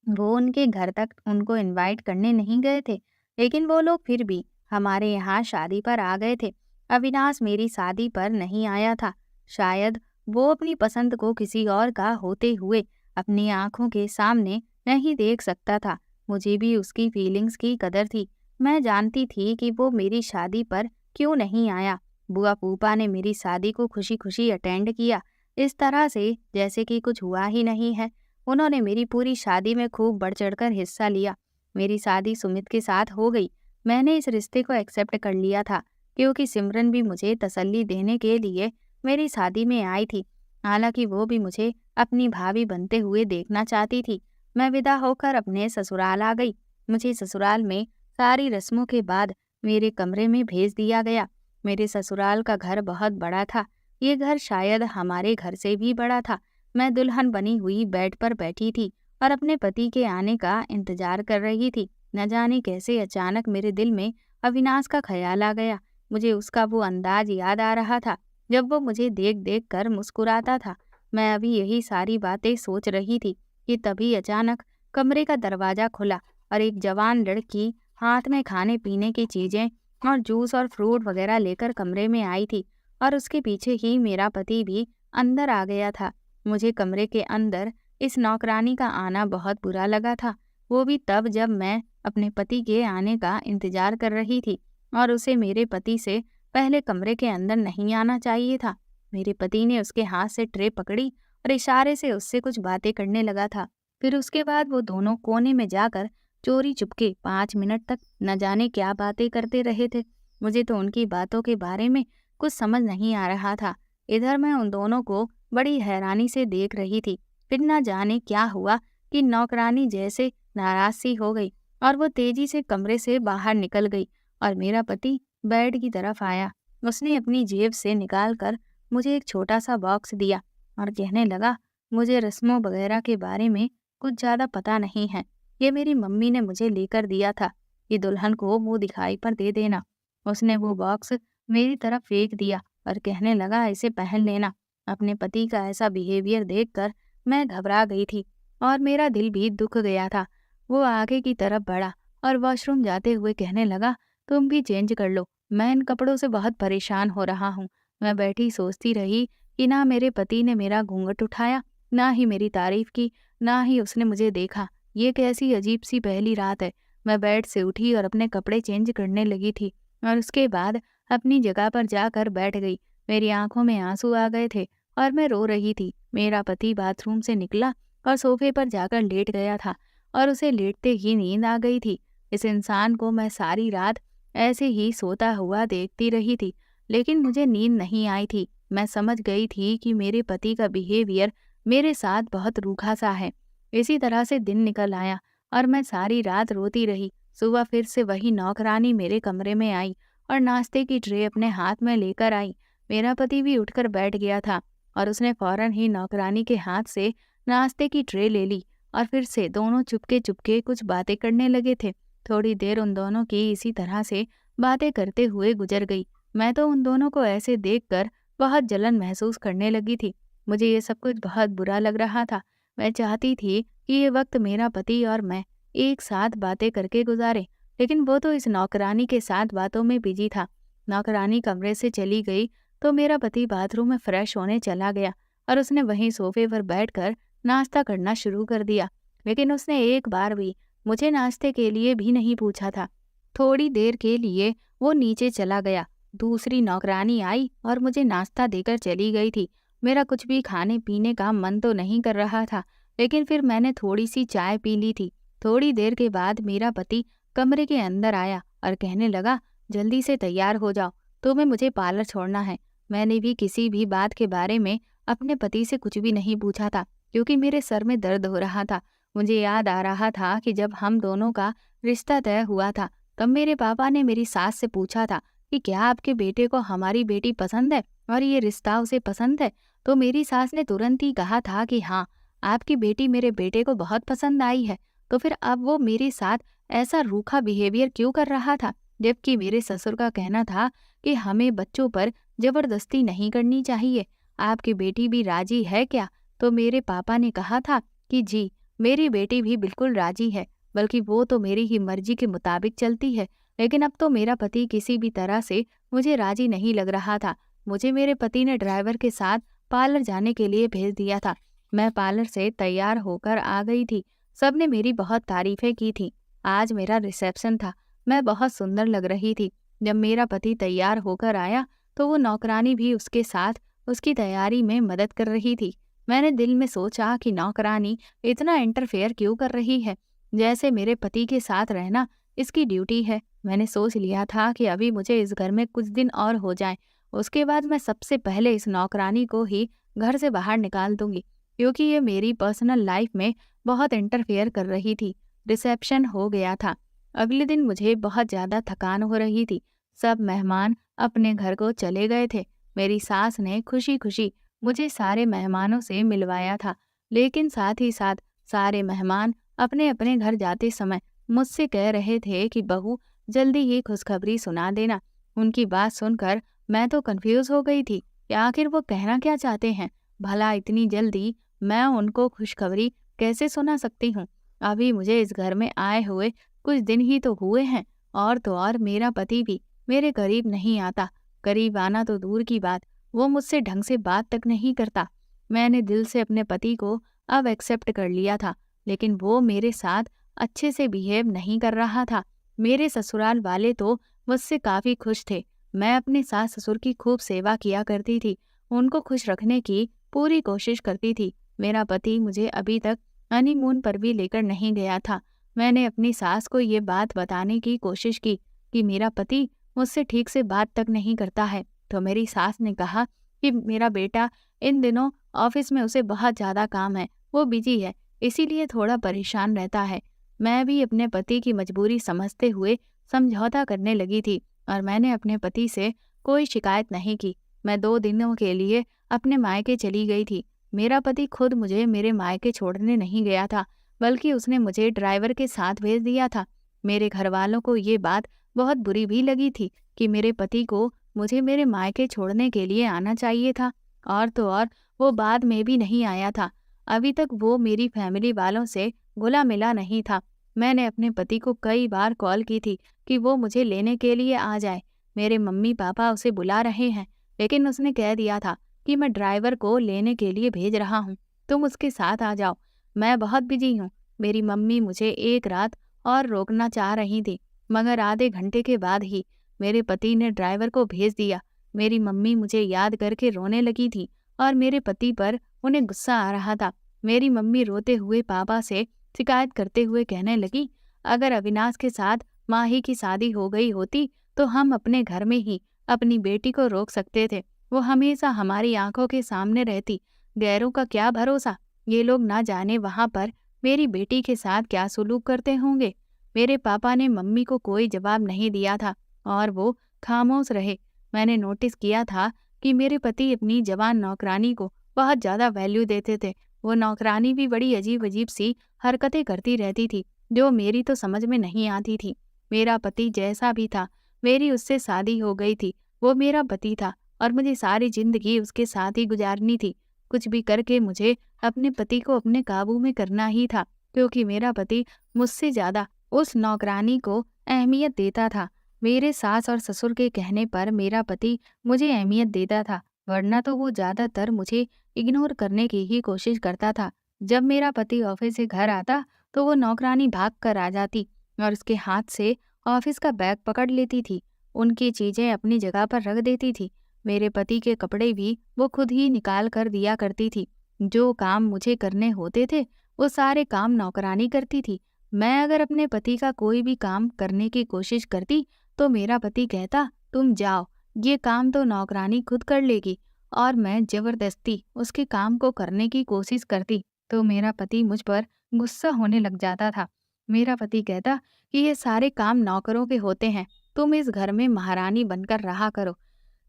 वो उनके घर तक उनको इनवाइट करने नहीं गए थे, लेकिन वो लोग फिर भी हमारे यहाँ शादी पर आ गए थे। अविनाश मेरी शादी पर नहीं आया था। शायद वो अपनी पसंद को किसी और का होते हुए अपनी आंखों के सामने नहीं देख सकता था। मुझे भी उसकी फीलिंग्स की कदर थी। मैं जानती थी कि वो मेरी शादी पर क्यों नहीं आया। बुआ फूफा ने मेरी शादी को खुशी खुशी अटेंड किया, इस तरह से जैसे कि कुछ हुआ ही नहीं है। उन्होंने मेरी पूरी शादी में खूब बढ़-चढ़कर हिस्सा लिया। मेरी शादी सुमित के साथ हो गई। मैंने इस रिश्ते को एक्सेप्ट कर लिया था, क्योंकि सिमरन भी मुझे तसल्ली देने के लिए मेरी शादी में आई थी। हालांकि वो भी मुझे अपनी भाभी बनते हुए देखना चाहती थी। मैं विदा होकर अपने ससुराल आ गई। मुझे ससुराल में सारी रस्मों के बाद मेरे कमरे में भेज दिया गया। मेरे ससुराल का घर बहुत बड़ा था। ये घर शायद हमारे घर से भी बड़ा था। मैं दुल्हन बनी हुई बेड पर बैठी थी और अपने पति के आने का इंतजार कर रही थी। न जाने कैसे अचानक मेरे दिल में अविनाश का ख्याल आ गया। मुझे उसका वो अंदाज याद आ रहा था जब वो मुझे देख देख कर मुस्कुराता था। मैं अभी यही सारी बातें सोच रही थी कि तभी अचानक कमरे का दरवाजा खुला और एक जवान लड़की हाथ में खाने पीने की चीजें और जूस और फ्रूट वगैरह लेकर कमरे में आई थी, और उसके पीछे ही मेरा पति भी अंदर आ गया था। मुझे कमरे के अंदर इस नौकरानी का आना बहुत बुरा लगा था, वो भी तब जब मैं अपने पति के आने का इंतजार कर रही थी और उसे मेरे पति से पहले कमरे के अंदर नहीं आना चाहिए था। मेरे पति ने उसके हाथ से ट्रे पकड़ी और इशारे से उससे कुछ बातें करने लगा था। फिर उसके बाद वो दोनों कोने में जाकर चोरी चुपके 5 मिनट तक न जाने क्या बातें करते रहे थे। मुझे तो उनकी बातों के बारे में कुछ समझ नहीं आ रहा था। इधर मैं उन दोनों को बड़ी हैरानी से देख रही थी। फिर न जाने क्या हुआ कि नौकरानी जैसे नाराज सी हो गई और वो तेजी से कमरे से बाहर निकल गई और मेरा पति बेड की तरफ आया। उसने अपनी जेब से निकाल कर मुझे एक छोटा सा बॉक्स दिया और कहने लगा, मुझे रस्मों वगैरह के बारे में कुछ ज़्यादा पता नहीं है। ये मेरी मम्मी ने मुझे लेकर दिया था। ये दुल्हन को मुंह दिखाई पर दे देना। उसने वो बॉक्स मेरी तरफ फेंक दिया और कहने लगा, इसे पहन लेना। अपने पति का ऐसा बिहेवियर देखकर मैं घबरा गई थी और मेरा दिल भी दुख गया था। वो आगे की तरफ बढ़ा और वॉशरूम जाते हुए कहने लगा, तुम भी चेंज कर लो, मैं इन कपड़ों से बहुत परेशान हो रहा हूँ। मैं बैठी सोचती रही कि ना मेरे पति ने मेरा घूंघट उठाया, ना ही मेरी तारीफ की, ना ही उसने मुझे देखा। ये कैसी अजीब सी पहली रात है। मैं बेड से उठी और अपने कपड़े चेंज करने लगी थी और उसके बाद अपनी जगह पर जाकर बैठ गई। मेरी आंखों में आंसू आ गए थे और मैं रो रही थी। मेरा पति बाथरूम से निकला और सोफे पर जाकर लेट गया था और उसे लेटते ही नींद आ गई थी। इस इंसान को मैं सारी रात ऐसे ही सोता हुआ देखती रही थी, लेकिन मुझे नींद नहीं आई थी। मैं समझ गई थी कि मेरे पति का बिहेवियर मेरे साथ बहुत रूखा सा है। इसी तरह से दिन निकल आया और मैं सारी रात रोती रही। सुबह फिर से वही नौकरानी मेरे कमरे में आई और नाश्ते की ट्रे अपने हाथ में लेकर आई। मेरा पति भी उठकर बैठ गया था और उसने फौरन ही नौकरानी के हाथ से नाश्ते की ट्रे ले ली और फिर से दोनों चुपके चुपके कुछ बातें करने लगे थे। थोड़ी देर उन दोनों की इसी तरह से बातें करते हुए गुजर गई। मैं तो उन दोनों को ऐसे देखकर बहुत जलन महसूस करने लगी थी। मुझे ये सब कुछ बहुत बुरा लग रहा था। मैं चाहती थी कि ये वक्त मेरा पति और मैं एक साथ बातें करके गुजारे, लेकिन वो तो इस नौकरानी के साथ बातों में बिजी था। नौकरानी कमरे से चली गई तो मेरा पति बाथरूम में फ्रेश होने चला गया और उसने वहीं सोफे पर बैठकर नाश्ता करना शुरू कर दिया। लेकिन उसने एक बार भी मुझे नाश्ते के लिए भी नहीं पूछा था। थोड़ी देर के लिए वो नीचे चला गया। दूसरी नौकरानी आई और मुझे नाश्ता देकर चली गई थी। मेरा कुछ भी खाने पीने का मन तो नहीं कर रहा था, लेकिन फिर मैंने थोड़ी सी चाय पी ली थी। थोड़ी देर के बाद मेरा पति कमरे के अंदर आया और कहने लगा, जल्दी से तैयार हो जाओ, तुम्हें मुझे पार्लर छोड़ना है। मैंने भी किसी भी बात के बारे में अपने पति से कुछ भी नहीं पूछा था, क्योंकि मेरे सर में दर्द हो रहा था। मुझे याद आ रहा था कि जब हम दोनों का रिश्ता तय हुआ था, तब मेरे पापा ने मेरी सास से पूछा था कि क्या आपके बेटे को हमारी बेटी पसंद है और ये रिश्ता उसे पसंद है। तो मेरी सास ने तुरंत ही कहा था कि हाँ, आपकी बेटी मेरे बेटे को बहुत पसंद आई है। तो फिर अब वो मेरे साथ ऐसा रूखा बिहेवियर क्यों कर रहा था, जबकि मेरे ससुर का कहना था कि हमें बच्चों पर जबरदस्ती नहीं करनी चाहिए। आपकी बेटी भी राजी है क्या? तो मेरे पापा ने कहा था कि जी, मेरी बेटी भी बिल्कुल राजी है, बल्कि वो तो मेरी ही मर्जी के मुताबिक चलती है। लेकिन अब तो मेरा पति किसी भी तरह से मुझे राजी नहीं लग रहा था। मुझे मेरे पति ने ड्राइवर के साथ पार्लर जाने के लिए भेज दिया था। मैं पार्लर से तैयार होकर आ गई थी। सबने मेरी बहुत तारीफें की थी। आज मेरा रिसेप्शन था। मैं बहुत सुंदर लग रही थी। जब मेरा पति तैयार होकर आया तो वो नौकरानी भी उसके साथ उसकी तैयारी में मदद कर रही थी। मैंने दिल में सोचा कि नौकरानी इतना इंटरफेयर क्यों कर रही है, जैसे मेरे पति के साथ रहना इसकी ड्यूटी है। मैंने सोच लिया था कि अभी मुझे इस घर में कुछ दिन और हो जाएं, उसके बाद मैं सबसे पहले इस नौकरानी को ही घर से बाहर निकाल दूंगी, क्योंकि ये मेरी पर्सनल लाइफ में बहुत इंटरफेयर कर रही थी। रिसेप्शन हो गया था। अगले दिन मुझे बहुत ज़्यादा थकान हो रही थी। सब मेहमान अपने घर को चले गए थे। मेरी सास ने खुशी खुशी मुझे सारे मेहमानों से मिलवाया था, लेकिन साथ ही साथ सारे मेहमान अपने अपने घर जाते समय मुझसे कह रहे थे कि बहू, जल्दी ही खुशखबरी सुना देना। उनकी बात सुनकर मैं तो कंफ्यूज हो गई थी कि आखिर वो कहना क्या चाहते हैं। भला इतनी जल्दी मैं उनको खुशखबरी कैसे सुना सकती हूँ? अभी मुझे इस घर में आए हुए कुछ दिन ही तो हुए हैं, और तो और मेरा पति भी मेरे करीब नहीं आता। करीब आना तो दूर की बात, वो मुझसे ढंग से बात तक नहीं करता। मैंने दिल से अपने पति को अब एक्सेप्ट कर लिया था, लेकिन वो मेरे साथ अच्छे से बिहेव नहीं कर रहा था। मेरे ससुराल वाले तो मुझसे काफ़ी खुश थे। मैं अपने सास ससुर की खूब सेवा किया करती थी, उनको खुश रखने की पूरी कोशिश करती थी। मेरा पति मुझे अभी तक हनीमून पर भी लेकर नहीं गया था। मैंने अपनी सास को ये बात बताने की कोशिश की कि मेरा पति मुझसे ठीक से बात तक नहीं करता है, तो मेरी सास ने कहा कि मेरा बेटा इन दिनों ऑफिस में उसे बहुत ज़्यादा काम है, वो बिजी है, इसीलिए थोड़ा परेशान रहता है। मैं भी अपने पति की मजबूरी समझते हुए समझौता करने लगी थी और मैंने अपने पति से कोई शिकायत नहीं की। मैं 2 दिनों के लिए अपने मायके चली गई थी। मेरा पति खुद मुझे मेरे मायके छोड़ने नहीं गया था, बल्कि उसने मुझे ड्राइवर के साथ भेज दिया था। मेरे घर वालों को ये बात बहुत बुरी भी लगी थी कि मेरे पति को मुझे मेरे मायके छोड़ने के लिए आना चाहिए था, और तो और वो बाद में भी नहीं आया था। अभी तक वो मेरी फैमिली वालों से घुला मिला नहीं था। मैंने अपने पति को कई बार कॉल की थी कि वो मुझे लेने के लिए आ जाए। मेरे मम्मी पापा उसे बुला रहे हैं, लेकिन उसने कह दिया था कि मैं ड्राइवर को लेने के लिए भेज रहा हूँ, तुम उसके साथ आ जाओ, मैं बहुत बिजी हूँ। मेरी मम्मी मुझे एक रात और रोकना चाह रही थी, मगर आधे घंटे के बाद ही मेरे पति ने ड्राइवर को भेज दिया। मेरी मम्मी मुझे याद करके रोने लगी थी और मेरे पति पर उन्हें गुस्सा आ रहा था। मेरी मम्मी रोते हुए पापा से शिकायत करते हुए कहने लगी, अगर अविनाश के साथ माही की शादी हो गई होती तो हम अपने घर में ही अपनी बेटी को रोक सकते थे। वो हमेशा हमारी आंखों के सामने रहती। गैरों का क्या भरोसा, ये लोग ना जाने वहां पर मेरी बेटी के साथ क्या सुलूक करते होंगे। मेरे पापा ने मम्मी को कोई जवाब नहीं दिया था और वो खामोश रहे। मैंने नोटिस किया था कि मेरे पति अपनी जवान नौकरानी को बहुत ज़्यादा वैल्यू देते थे। वो नौकरानी भी बड़ी अजीब-अजीब सी हरकतें करती रहती थी, जो मेरी तो समझ में नहीं आती थी। मेरा पति जैसा भी था, मेरी उससे शादी हो गई थी। वो मेरा पति था और मुझे सारी ज़िंदगी उसके साथ ही गुजारनी थी। कुछ भी करके मुझे अपने पति को अपने काबू में करना ही था, क्योंकि मेरा पति मुझसे ज़्यादा उस नौकरानी को अहमियत देता था। मेरे सास और ससुर के कहने पर मेरा पति मुझे अहमियत देता था, वरना तो वो ज़्यादातर मुझे इग्नोर करने की ही कोशिश करता था। जब मेरा पति ऑफिस से घर आता तो वो नौकरानी भाग कर आ जाती और उसके हाथ से ऑफिस का बैग पकड़ लेती थी। उनकी चीज़ें अपनी जगह पर रख देती थी। मेरे पति के कपड़े भी वो खुद ही निकाल कर दिया करती थी। जो काम मुझे करने होते थे वो सारे काम नौकरानी करती थी। मैं अगर अपने पति का कोई भी काम करने की कोशिश करती तो मेरा पति कहता, तुम जाओ, ये काम तो नौकरानी खुद कर लेगी। और मैं जबरदस्ती उसके काम को करने की कोशिश करती तो मेरा पति मुझ पर गुस्सा होने लग जाता था। मेरा पति कहता कि ये सारे काम नौकरों के होते हैं, तुम इस घर में महारानी बनकर रहा करो।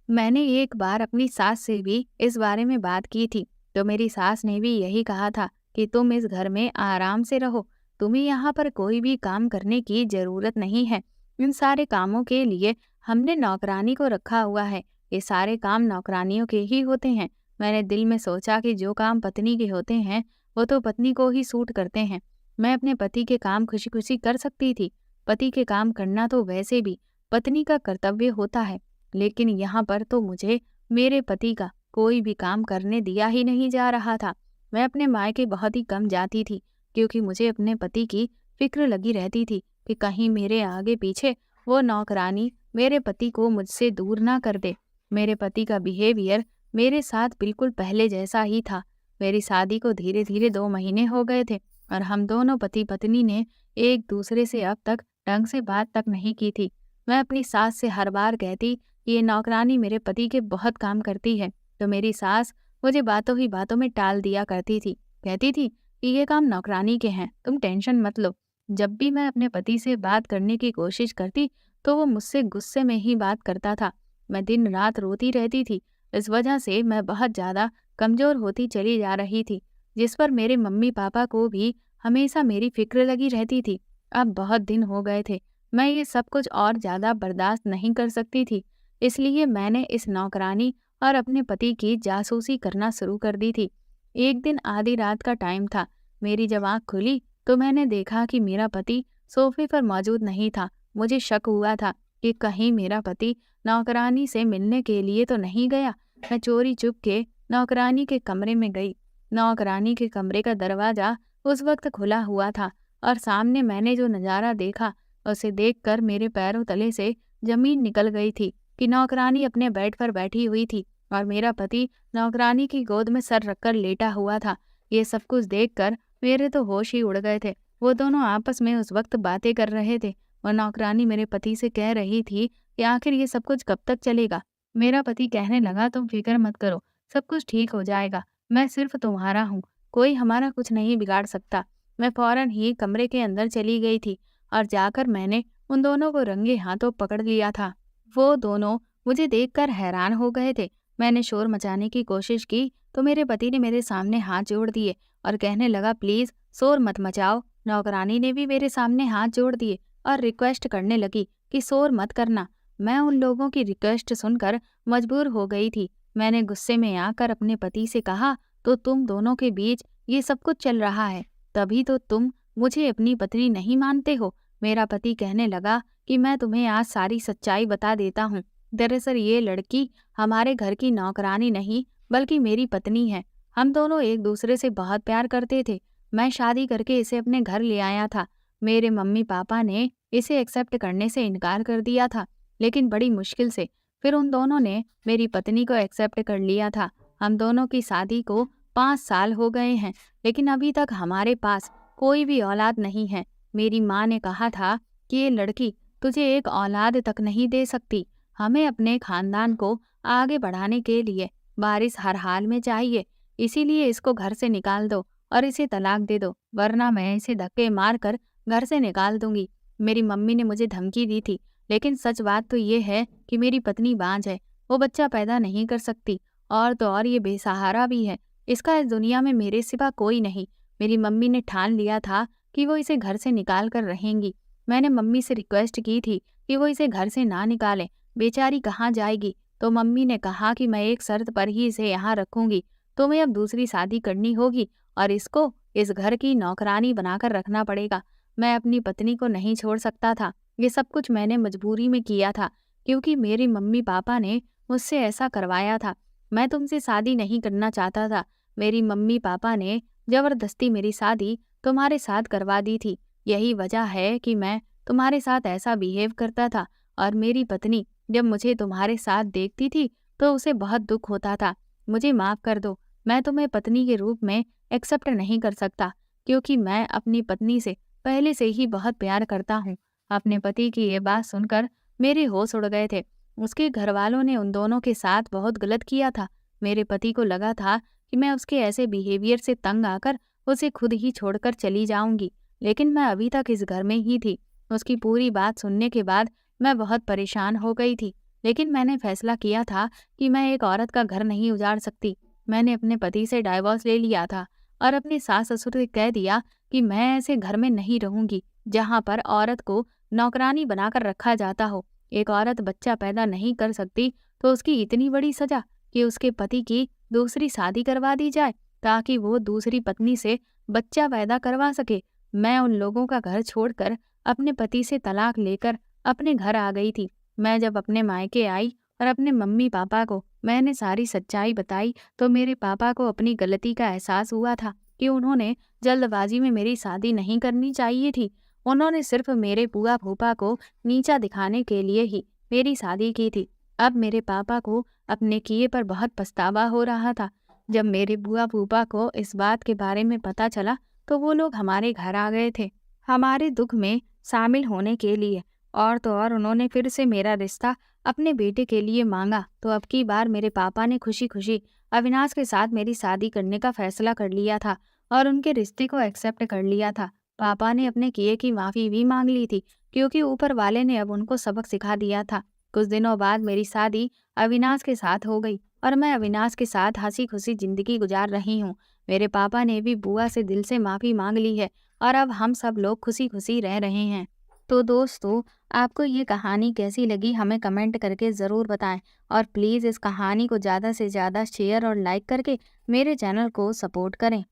मैंने एक बार अपनी सास से भी इस बारे में बात की थी, तो मेरी सास ने भी यही कहा था कि तुम इस घर में आराम से रहो, तुम्हें यहाँ पर कोई भी काम करने की जरूरत नहीं है। इन सारे कामों के लिए हमने नौकरानी को रखा हुआ है, ये सारे काम नौकरानियों के ही होते हैं। मैंने दिल में सोचा कि जो काम पत्नी के होते हैं वो तो पत्नी को ही सूट करते हैं। मैं अपने पति के काम खुशी खुशी कर सकती थी। पति के काम करना तो वैसे भी पत्नी का कर्तव्य होता है, लेकिन यहाँ पर तो मुझे मेरे पति का कोई भी काम करने दिया ही नहीं जा रहा था। मैं अपने मायके बहुत ही कम जाती थी, क्योंकि मुझे अपने पति की फिक्र लगी रहती थी कि कहीं मेरे आगे पीछे वो नौकरानी मेरे पति को मुझसे दूर ना कर दे। मेरे पति का बिहेवियर मेरे साथ बिल्कुल पहले जैसा ही था। मेरी शादी को धीरे धीरे 2 महीने हो गए थे और हम दोनों पति पत्नी ने एक दूसरे से अब तक ढंग से बात तक नहीं की थी। मैं अपनी सास से हर बार कहती कि ये नौकरानी मेरे पति के बहुत काम करती है, तो मेरी सास मुझे बातों ही बातों में टाल दिया करती थी। कहती थी कि ये काम नौकरानी के हैं, तुम टेंशन मत लो। जब भी मैं अपने पति से बात करने की कोशिश करती तो वो मुझसे गुस्से में ही बात करता था। मैं दिन रात रोती रहती थी। इस वजह से मैं बहुत ज़्यादा कमज़ोर होती चली जा रही थी, जिस पर मेरे मम्मी पापा को भी हमेशा मेरी फिक्र लगी रहती थी। अब बहुत दिन हो गए थे, मैं ये सब कुछ और ज़्यादा बर्दाश्त नहीं कर सकती थी, इसलिए मैंने इस नौकरानी और अपने पति की जासूसी करना शुरू कर दी थी। एक दिन आधी रात का टाइम था। मेरी जब आँख खुली तो मैंने देखा कि मेरा पति सोफे पर मौजूद नहीं था। मुझे शक हुआ था कि कहीं मेरा पति नौकरानी से मिलने के लिए तो नहीं गया। मैं चोरी चुपके नौकरानी के कमरे में गई। नौकरानी के कमरे का दरवाज़ा उस वक्त खुला हुआ था और सामने मैंने जो नज़ारा देखा उसे देखकर मेरे पैरों तले से जमीन निकल गई थी कि नौकरानी अपने बेड पर बैठी हुई थी और मेरा पति नौकरानी की गोद में सर रखकर लेटा हुआ था। ये सब कुछ देखकर मेरे तो होश ही उड़ गए थे। वो दोनों आपस में उस वक्त बातें कर रहे थे और नौकरानी मेरे पति से कह रही थी कि आखिर ये सब कुछ कब तक चलेगा। मेरा पति कहने लगा, तुम फिक्र मत करो, सब कुछ ठीक हो जाएगा, मैं सिर्फ तुम्हारा हूँ, कोई हमारा कुछ नहीं बिगाड़ सकता। मैं फौरन ही कमरे के अंदर चली गई थी और जाकर मैंने उन दोनों को रंगे हाथों पकड़ लिया था। वो दोनों मुझे देखकर हैरान हो गए थे। मैंने शोर मचाने की कोशिश की तो मेरे पति ने मेरे सामने हाथ जोड़ दिए और कहने लगा, प्लीज शोर मत मचाओ। नौकरानी ने भी मेरे सामने हाथ जोड़ दिए और रिक्वेस्ट करने लगी कि शोर मत करना। मैं उन लोगों की रिक्वेस्ट सुनकर मजबूर हो गई थी। मैंने गुस्से में आकर अपने पति से कहा, तो तुम दोनों के बीच ये सब कुछ चल रहा है, तभी तो तुम मुझे अपनी पत्नी नहीं मानते हो। मेरा पति कहने लगा कि मैं तुम्हें आज सारी सच्चाई बता देता हूँ। दरअसल ये लड़की हमारे घर की नौकरानी नहीं बल्कि मेरी पत्नी है। हम दोनों एक दूसरे से बहुत प्यार करते थे। मैं शादी करके इसे अपने घर ले आया था। मेरे मम्मी पापा ने इसे एक्सेप्ट करने से इनकार कर दिया था, लेकिन बड़ी मुश्किल से फिर उन दोनों ने मेरी पत्नी को एक्सेप्ट कर लिया था। हम दोनों की शादी को 5 साल हो गए हैं, लेकिन अभी तक हमारे पास कोई भी औलाद नहीं है। मेरी माँ ने कहा था कि ये लड़की तुझे एक औलाद तक नहीं दे सकती। हमें अपने खानदान को आगे बढ़ाने के लिए वारिस हर हाल में चाहिए, इसीलिए इसको घर से निकाल दो और इसे तलाक दे दो, वरना मैं इसे धक्के मारकर घर से निकाल दूंगी। मेरी मम्मी ने मुझे धमकी दी थी, लेकिन सच बात तो ये है कि मेरी पत्नी बांझ है, वो बच्चा पैदा नहीं कर सकती, और तो और ये बेसहारा भी है। इसका इस दुनिया में मेरे सिवा कोई नहीं। मेरी मम्मी ने ठान लिया था कि वो इसे घर से निकाल कर रहेंगी। मैंने मम्मी से रिक्वेस्ट की थी कि वो इसे घर से ना निकालें, बेचारी कहाँ जाएगी। तो मम्मी ने कहा कि मैं एक शर्त पर ही इसे यहाँ रखूंगी, तुम्हें अब दूसरी शादी करनी होगी और इसको इस घर की नौकरानी बनाकर रखना पड़ेगा। मैं अपनी पत्नी को नहीं छोड़ सकता था। ये सब कुछ मैंने मजबूरी में किया था, क्योंकि मेरे मम्मी पापा ने मुझसे ऐसा करवाया था। मैं तुमसे शादी नहीं करना चाहता था। मेरी मम्मी पापा ने जबरदस्ती मेरी शादी तुम्हारे साथ करवा दी थी। यही वजह है कि मैं तुम्हारे साथ ऐसा बिहेव करता था, और मेरी पत्नी जब मुझे तुम्हारे साथ देखती थी तो उसे बहुत दुख होता था। मुझे माफ कर दो, मैं तुम्हें पत्नी के रूप में एक्सेप्ट नहीं कर सकता, क्योंकि मैं अपनी पत्नी से पहले से ही बहुत प्यार करता हूँ। अपने पति की ये बात सुनकर मेरे होश उड़ गए थे। उसके घर वालों ने उन दोनों के साथ बहुत गलत किया था। मेरे पति को लगा था कि मैं उसके ऐसे बिहेवियर से तंग आकर उसे खुद ही छोड़कर चली जाऊंगी, लेकिन मैं अभी तक इस घर में ही थी। उसकी पूरी बात सुनने के बाद मैं बहुत परेशान हो गई थी, लेकिन मैंने फैसला किया था कि मैं एक औरत का घर नहीं उजाड़ सकती। मैंने अपने पति से डाइवोर्स ले लिया था और अपने सास ससुर से कह दिया कि मैं ऐसे घर में नहीं रहूंगी जहां पर औरत को नौकरानी बनाकर रखा जाता हो। एक औरत बच्चा पैदा नहीं कर सकती तो उसकी इतनी बड़ी सजा कि उसके पति की दूसरी शादी करवा दी जाए, ताकि वो दूसरी पत्नी से बच्चा पैदा करवा सके। मैं उन लोगों का घर छोड़कर अपने पति से तलाक लेकर अपने घर आ गई थी। मैं जब अपने मायके आई और अपने मम्मी पापा को मैंने सारी सच्चाई बताई, तो मेरे पापा को अपनी गलती का एहसास हुआ था कि उन्होंने जल्दबाजी में मेरी शादी नहीं करनी चाहिए थी। उन्होंने सिर्फ मेरे बुआ फूफा को नीचा दिखाने के लिए ही मेरी शादी की थी। अब मेरे पापा को अपने किए पर बहुत पछतावा हो रहा था। जब मेरे बुआ फूफा को इस बात के बारे में पता चला तो वो लोग हमारे घर आ गए थे, हमारे दुख में शामिल होने के लिए। और तो और उन्होंने फिर से मेरा रिश्ता अपने बेटे के लिए मांगा। तो अब की बार मेरे पापा ने खुशी खुशी अविनाश के साथ मेरी शादी करने का फैसला कर लिया था और उनके रिश्ते को एक्सेप्ट कर लिया था। पापा ने अपने किए की माफ़ी भी मांग ली थी, क्योंकि ऊपर वाले ने अब उनको सबक सिखा दिया था। कुछ दिनों बाद मेरी शादी अविनाश के साथ हो गई और मैं अविनाश के साथ हंसी खुशी जिंदगी गुजार रही हूँ। मेरे पापा ने भी बुआ से दिल से माफ़ी मांग ली है और अब हम सब लोग खुशी खुशी रह रहे हैं। तो दोस्तों, आपको ये कहानी कैसी लगी हमें कमेंट करके ज़रूर बताएं, और प्लीज़ इस कहानी को ज़्यादा से ज़्यादा शेयर और लाइक करके मेरे चैनल को सपोर्ट करें।